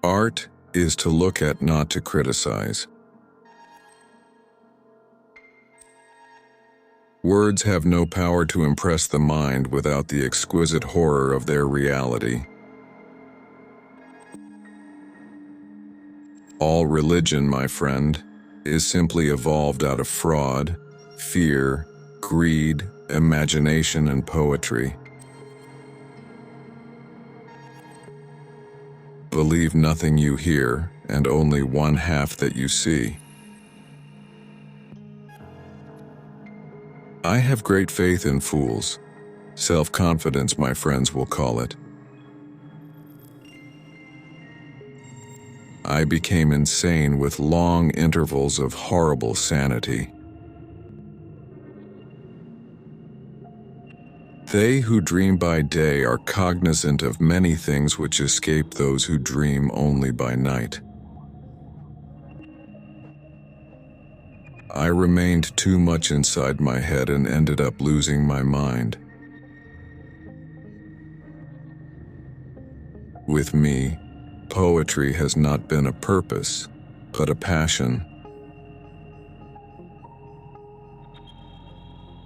Art is to look at, not to criticize. Words have no power to impress the mind without the exquisite horror of their reality. All religion, my friend, is simply evolved out of fraud, fear, greed, imagination, and poetry. Believe nothing you hear, and only one half that you see. I have great faith in fools. Self-confidence, my friends will call it. I became insane with long intervals of horrible sanity. They who dream by day are cognizant of many things which escape those who dream only by night. I remained too much inside my head and ended up losing my mind. With me, poetry has not been a purpose, but a passion.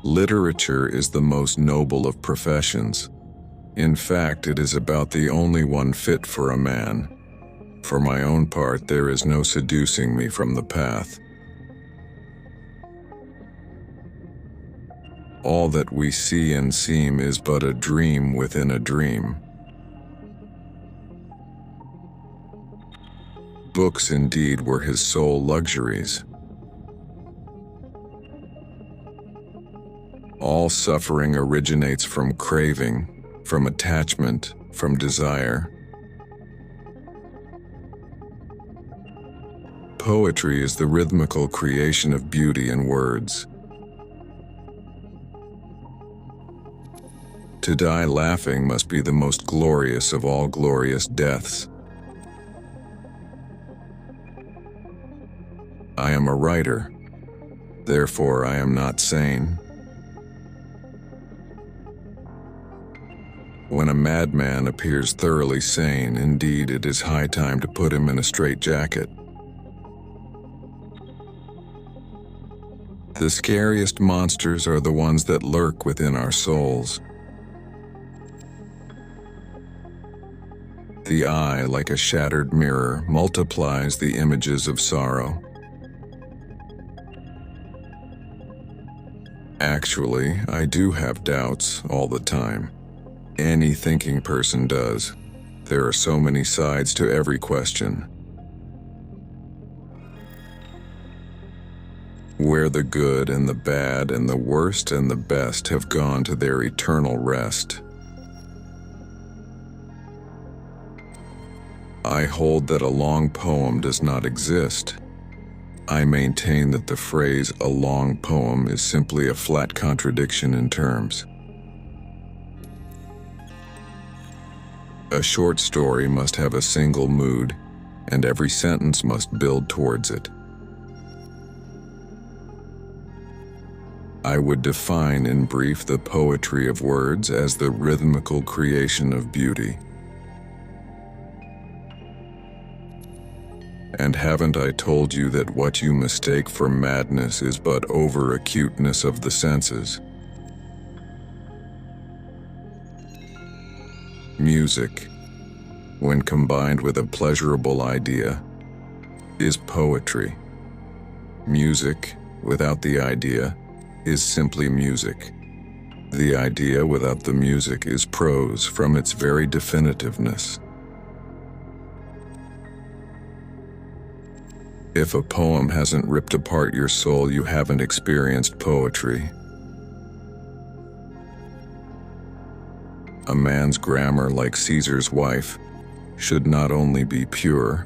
Literature is the most noble of professions. In fact, it is about the only one fit for a man. For my own part, there is no seducing me from the path. All that we see and seem is but a dream within a dream. Books indeed were his sole luxuries. All suffering originates from craving, from attachment, from desire. Poetry is the rhythmical creation of beauty in words. To die laughing must be the most glorious of all glorious deaths. I am a writer, therefore I am not sane. When a madman appears thoroughly sane, indeed it is high time to put him in a straitjacket. The scariest monsters are the ones that lurk within our souls. The eye, like a shattered mirror, multiplies the images of sorrow. Actually, I do have doubts all the time. Any thinking person does. There are so many sides to every question. Where the good and the bad and the worst and the best have gone to their eternal rest. I hold that a long poem does not exist. I maintain that the phrase "a long poem" is simply a flat contradiction in terms. A short story must have a single mood, and every sentence must build towards it. I would define in brief the poetry of words as the rhythmical creation of beauty. And haven't I told you that what you mistake for madness is but over-acuteness of the senses? Music, when combined with a pleasurable idea, is poetry. Music, without the idea, is simply music. The idea without the music is prose from its very definitiveness. If a poem hasn't ripped apart your soul, you haven't experienced poetry. A man's grammar, like Caesar's wife, should not only be pure,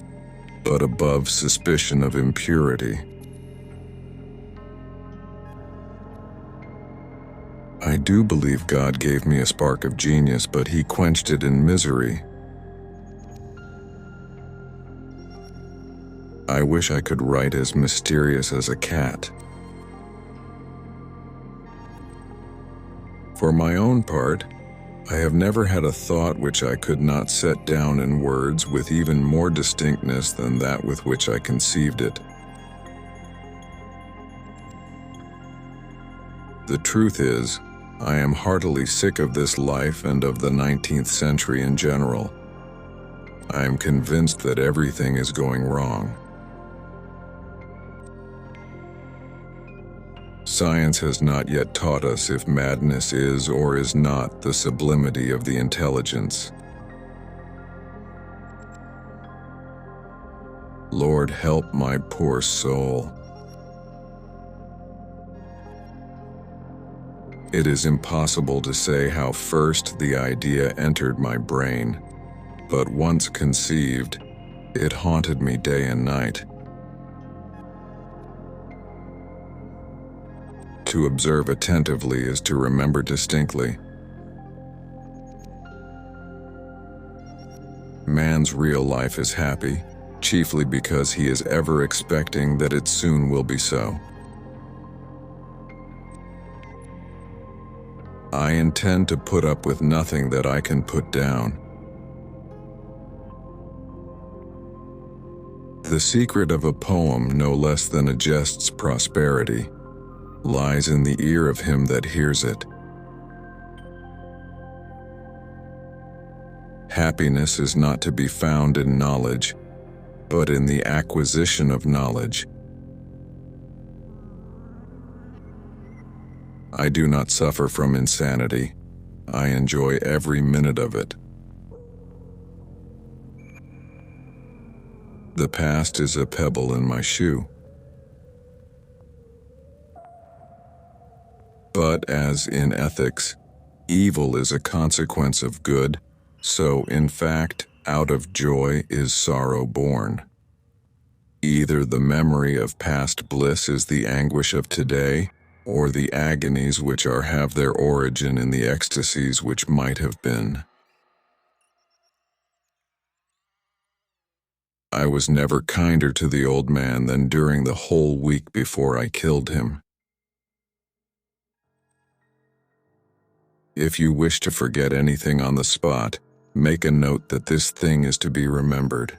but above suspicion of impurity. I do believe God gave me a spark of genius, but He quenched it in misery. I wish I could write as mysterious as a cat. For my own part, I have never had a thought which I could not set down in words with even more distinctness than that with which I conceived it. The truth is, I am heartily sick of this life and of the 19th century in general. I am convinced that everything is going wrong. Science has not yet taught us if madness is or is not the sublimity of the intelligence. Lord, help my poor soul. It is impossible to say how first the idea entered my brain, but once conceived, it haunted me day and night. To observe attentively is to remember distinctly. Man's real life is happy, chiefly because he is ever expecting that it soon will be so. I intend to put up with nothing that I can put down. The secret of a poem, no less than a jest's prosperity, lies in the ear of him that hears it. Happiness is not to be found in knowledge, but in the acquisition of knowledge. I do not suffer from insanity. I enjoy every minute of it. The past is a pebble in my shoe. But as in ethics, evil is a consequence of good, so in fact, out of joy is sorrow born. Either the memory of past bliss is the anguish of today, or the agonies which have their origin in the ecstasies which might have been. I was never kinder to the old man than during the whole week before I killed him. If you wish to forget anything on the spot, make a note that this thing is to be remembered.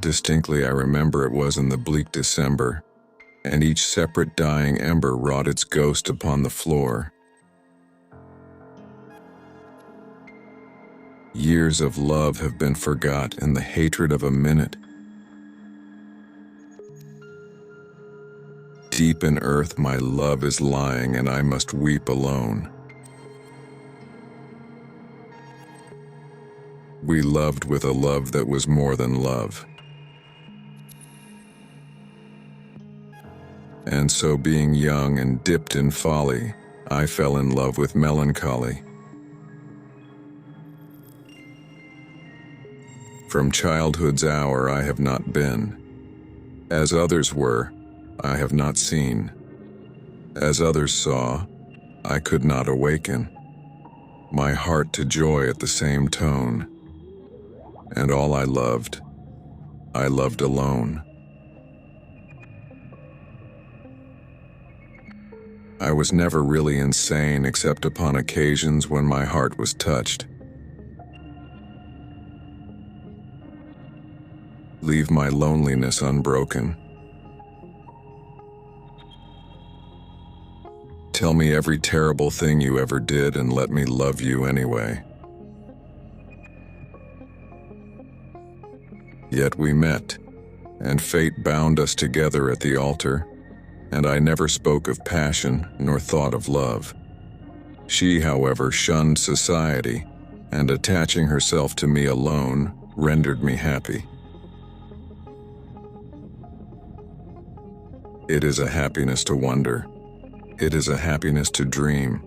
Distinctly I remember it was in the bleak December, and each separate dying ember wrought its ghost upon the floor. Years of love have been forgot in the hatred of a minute. Deep in earth my love is lying, and I must weep alone. We loved with a love that was more than love. And so, being young and dipped in folly, I fell in love with melancholy. From childhood's hour I have not been. As others were, I have not seen. As others saw, I could not awaken my heart to joy at the same tone. And all I loved alone. I was never really insane except upon occasions when my heart was touched. Leave my loneliness unbroken. Tell me every terrible thing you ever did and let me love you anyway. Yet we met, and fate bound us together at the altar, and I never spoke of passion nor thought of love. She, however, shunned society, and attaching herself to me alone, rendered me happy. It is a happiness to wonder. It is a happiness to dream.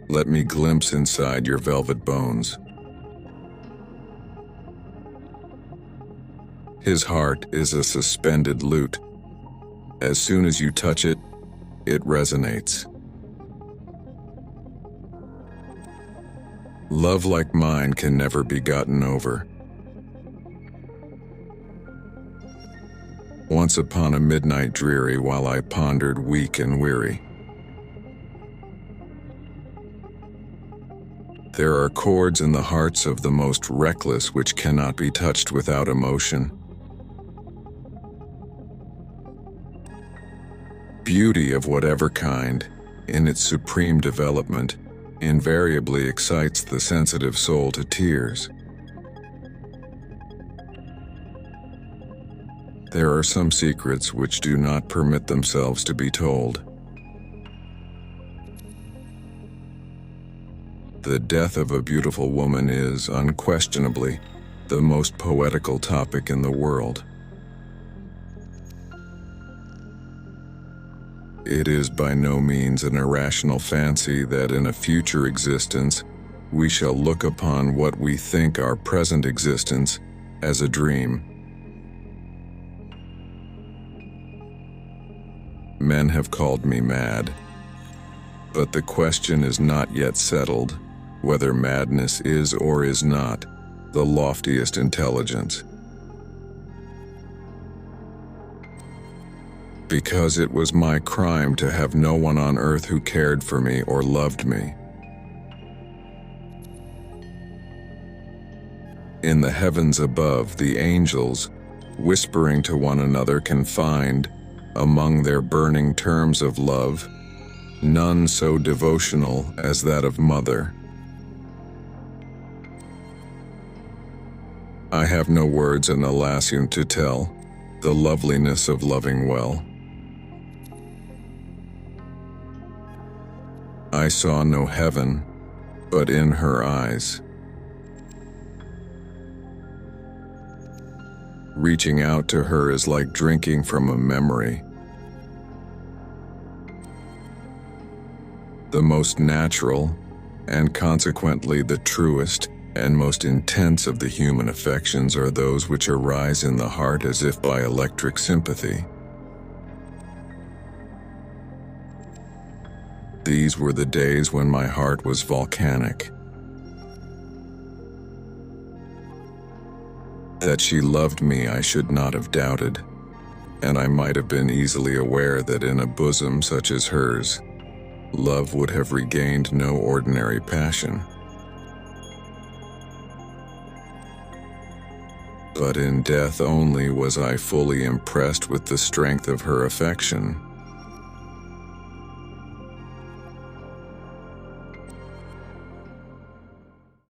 Let me glimpse inside your velvet bones. His heart is a suspended lute. As soon as you touch it, it resonates. Love like mine can never be gotten over. once upon a midnight dreary while I pondered weak and weary. There are chords in the hearts of the most reckless which cannot be touched without emotion. Beauty of whatever kind, in its supreme development, invariably excites the sensitive soul to tears. There are some secrets which do not permit themselves to be told. The death of a beautiful woman is, unquestionably, the most poetical topic in the world. It is by no means an irrational fancy that in a future existence we shall look upon what we think our present existence as a dream. Men have called me mad, but the question is not yet settled whether madness is or is not the loftiest intelligence. Because it was my crime to have no one on earth who cared for me or loved me. In the heavens above, the angels, whispering to one another, can find, among their burning terms of love, none so devotional as that of mother. I have no words in Alassian to tell the loveliness of loving well. I saw no heaven, but in her eyes. Reaching out to her is like drinking from a memory. The most natural, and consequently the truest and most intense of the human affections are those which arise in the heart as if by electric sympathy. These were the days when my heart was volcanic. That she loved me I should not have doubted, and I might have been easily aware that in a bosom such as hers, love would have regained no ordinary passion. But in death only was I fully impressed with the strength of her affection.